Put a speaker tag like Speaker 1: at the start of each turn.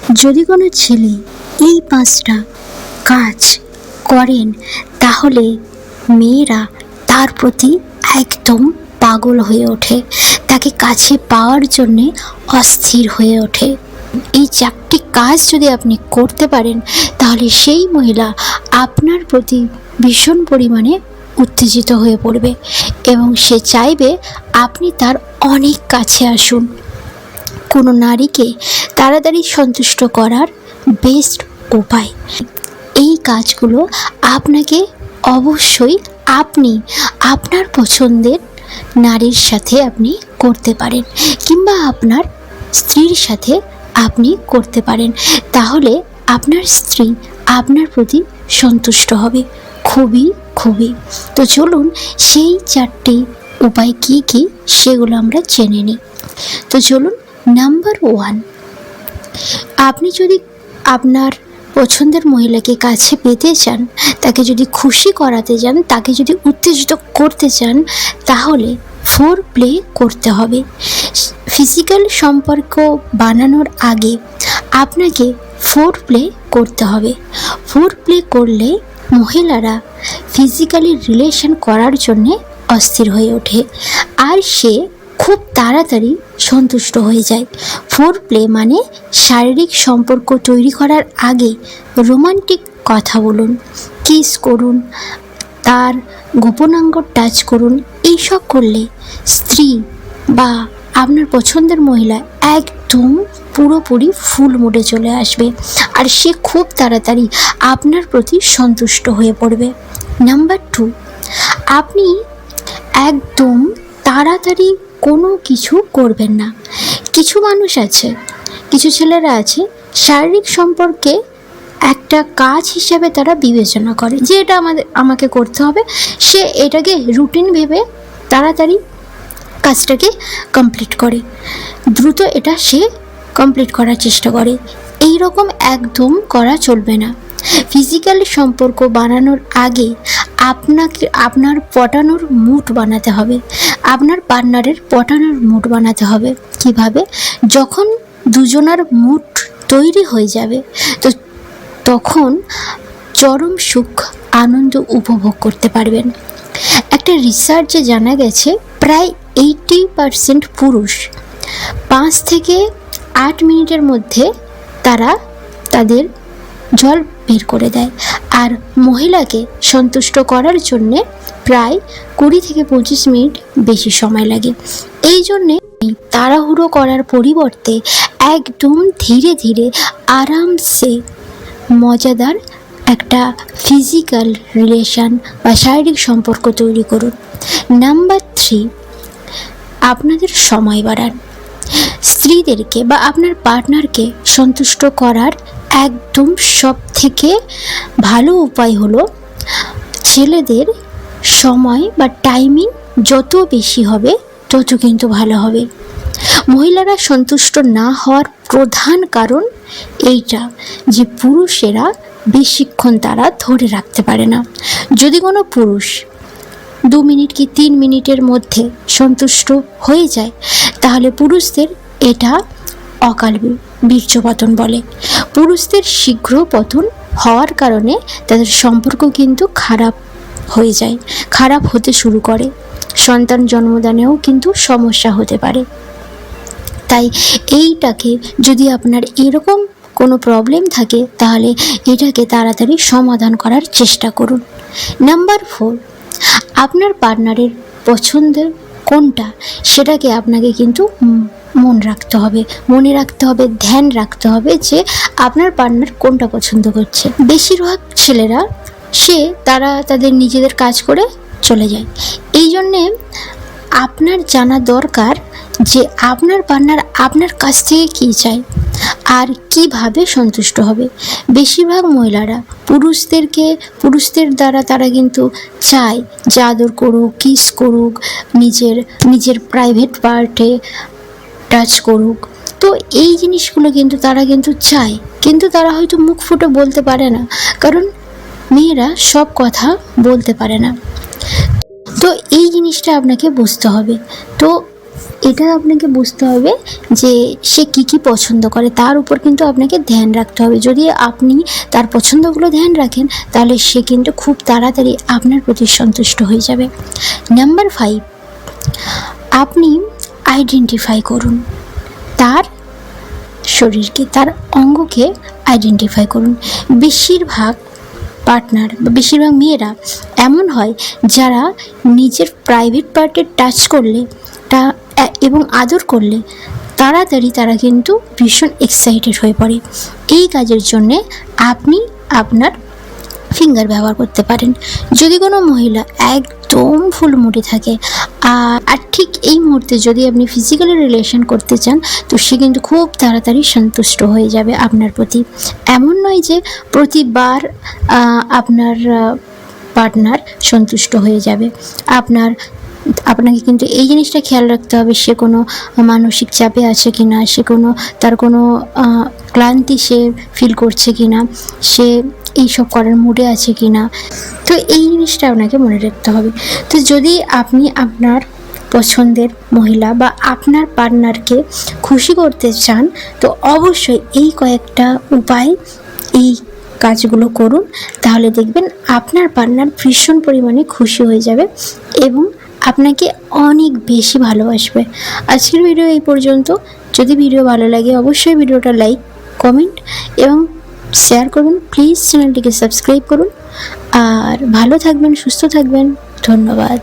Speaker 1: যদি কোনো ছেলে এই 5টা কাজ করেন তাহলে মেয়েরা তার প্রতি একদম পাগল হয়ে ওঠে, তাকে কাছে পাওয়ার জন্যে অস্থির হয়ে ওঠে। এই 4টি কাজ যদি আপনি করতে পারেন তাহলে সেই মহিলা আপনার প্রতি ভীষণ পরিমাণে উত্তেজিত হয়ে পড়বে এবং সে চাইবে আপনি তার অনেক কাছে আসুন। কোনো নারীকে তাড়াতাড়ি সন্তুষ্ট করার বেস্ট উপায় এই কাজগুলো আপনাকে অবশ্যই আপনার পছন্দের নারীর সাথে আপনি করতে পারেন কিংবা আপনার স্ত্রীর সাথে আপনি করতে পারেন। তাহলে আপনার স্ত্রী আপনার প্রতি সন্তুষ্ট হবে খুবই। তো চলুন সেই 4টি উপায় কি কি সেগুলো আমরা জেনে নিই। তো চলুন, নাম্বার 1, আপনি যদি আপনার পছন্দের মহিলাকে কাছে পেতে চান, তাকে যদি খুশি করাতে চান, তাকে যদি উত্তেজিত করতে চান, তাহলে ফোর প্লে করতে হবে। ফিজিক্যাল সম্পর্ক বানানোর আগে আপনাকে ফোর প্লে করতে হবে। ফোর প্লে করলে মহিলারা ফিজিক্যালি রিলেশন করার জন্যে অস্থির হয়ে ওঠে আর সে খুব তাড়াতাড়ি সন্তুষ্ট হয়ে যায়। ফোর প্লে মানে শারীরিক সম্পর্ক তৈরি করার আগে রোমান্টিক কথা বলুন, কিস করুন, তার গোপনাঙ্গ টাচ করুন। এইসব করলে স্ত্রী বা আপনার পছন্দের মহিলা একদম পুরোপুরি ফুল মুডে চলে আসবে আর সে খুব তাড়াতাড়ি আপনার প্রতি সন্তুষ্ট হয়ে পড়বে। নাম্বার 2, আপনি একদম তাড়াতাড়ি কোনো কিছু করবেন না। কিছু মানুষ আছে, কিছু ছেলেরা আছে, শারীরিক সম্পর্কে একটা কাজ হিসাবে তারা বিবেচনা করে যে এটা আমাকে করতে হবে। সে এটাকে রুটিন ভেবে তাড়াতাড়ি কাজটাকে কমপ্লিট করে, দ্রুত এটা সে কমপ্লিট করার চেষ্টা করে। এই রকম একদম করা চলবে না। ফিজিক্যাল সম্পর্ক বানানোর আগে আপনার পটানোর মুড বানাতে হবে, আপনার পার্টনারের পটানোর মুড বানাতে হবে। কিভাবে? যখন দুজনার মুড তৈরি হয়ে যাবে তো তখন চরম সুখ আনন্দ উপভোগ করতে পারবেন। একটা রিসার্চে জানা গেছে প্রায় 80% পুরুষ 5 থেকে 8 মিনিটের মধ্যে তারা তাদের জল বের করে দেয় আর মহিলাকে সন্তুষ্ট করার জন্যে প্রায় 20 থেকে 25 মিনিট বেশি সময় লাগে। এই জন্যে তাড়াহুড়ো করার পরিবর্তে একদম ধীরে ধীরে আরামসে মজাদার একটা ফিজিক্যাল রিলেশন বা শারীরিক সম্পর্ক তৈরি করুন। নাম্বার 3, আপনাদের সময় বাড়ান। স্ত্রীদেরকে বা আপনার পার্টনারকে সন্তুষ্ট করার একদম সব থেকে ভালো উপায় হলো ছেলেদের সময় বা টাইমিং যত বেশি হবে তত কিন্তু ভালো হবে। মহিলারা সন্তুষ্ট না হওয়ার প্রধান কারণ এইটা যে পুরুষেরা বেশিক্ষণ তারা ধরে রাখতে পারে না। যদি কোনো পুরুষ 2 মিনিট কি 3 মিনিটের মধ্যে সন্তুষ্ট হয়ে যায় তাহলে পুরুষদের এটা অকাল বীর্যপতন বলে। পুরুষদের শীঘ্র পতন হওয়ার কারণে তাদের সম্পর্ক কিন্তু খারাপ হয়ে যায়, খারাপ হতে শুরু করে, সন্তান জন্মদানেও কিন্তু সমস্যা হতে পারে। তাই এইটাকে যদি আপনার এরকম কোনো প্রবলেম থাকে তাহলে এটাকে তাড়াতাড়ি সমাধান করার চেষ্টা করুন। নাম্বার 4, আপনার পার্টনারের পছন্দের কোনটা সেটাকে আপনাকে কিন্তু মনে রাখতে হবে, ধ্যান রাখতে হবে যে আপনার পার্টনার কোনটা পছন্দ করছে। বেশিরভাগ ছেলেরা তারা তাদের নিজেদের কাজ করে চলে যায়। এই জন্যে আপনার জানা দরকার যে আপনার পার্টনার আপনার কাছ থেকে কী চায় আর কিভাবে সন্তুষ্ট হবে। বেশিরভাগ মহিলারা পুরুষদের দ্বারা তারা কিন্তু চায় যে আদর করুক, কিস করুক, নিজের প্রাইভেট পার্টে টাচ করুক। তো এই জিনিসগুলো কিন্তু তারা কিন্তু চায়, কিন্তু তারা হয়তো মুখ ফুটে বলতে পারে না, কারণ মেয়েরা সব কথা বলতে পারে না। তো এই জিনিসটা আপনাকে বুঝতে হবে। তো এটা আপনাকে বুঝতে হবে যে সে কী কী পছন্দ করে, তার উপর কিন্তু আপনাকে ধ্যান রাখতে হবে। যদি আপনি তার পছন্দগুলো ধ্যান রাখেন তাহলে সে কিন্তু খুব তাড়াতাড়ি আপনার প্রতি সন্তুষ্ট হয়ে যাবে। নাম্বার 5, আপনি আইডেন্টিফাই করুন তার শরীরকে, তার অঙ্গকে আইডেন্টিফাই করুন। বেশিরভাগ পার্টনার বা বেশিরভাগ মেয়েরা এমন হয় যারা নিজের প্রাইভেট পার্টে টাচ করলে এবং আদর করলে তাড়াতাড়ি তারা কিন্তু ভীষণ এক্সাইটেড হয়ে পড়ে। এই কাজের জন্যে আপনি আপনার ফিঙ্গার ব্যবহার করতে পারেন। যদি কোনো মহিলা একদম ফুল মুডে থাকে আর ঠিক এই মুহূর্তে যদি আপনি ফিজিক্যালি রিলেশন করতে চান, তো সে কিন্তু খুব তাড়াতাড়ি সন্তুষ্ট হয়ে যাবে আপনার প্রতি। এমন নয় যে প্রতিবার আপনার পার্টনার সন্তুষ্ট হয়ে যাবে। আপনাকে কিন্তু এই জিনিসটা খেয়াল রাখতে হবে সে কোনো মানসিক চাপে আছে কি না, তার কোনো ক্লান্তি সে ফিল করছে কি না, সে এইসব করার মুডে আছে কি না। তো এই জিনিসটা আপনাকে মনে রাখতে হবে। তো যদি আপনি আপনার পছন্দের মহিলা বা আপনার পার্টনারকে খুশি করতে চান, তো অবশ্যই এই কয়েকটা উপায়, এই কাজগুলো করুন, তাহলে দেখবেন আপনার পার্টনার ভীষণ পরিমাণে খুশি হয়ে যাবে এবং আপনাকে অনেক বেশি ভালোবাসবে। আজকের ভিডিও এই পর্যন্ত। যদি ভিডিও ভালো লাগে অবশ্যই ভিডিওটা লাইক, কমেন্ট এবং শেয়ার করুন। প্লিজ চ্যানেলটিকে সাবস্ক্রাইব করুন। আর ভালো থাকবেন, সুস্থ থাকবেন। ধন্যবাদ।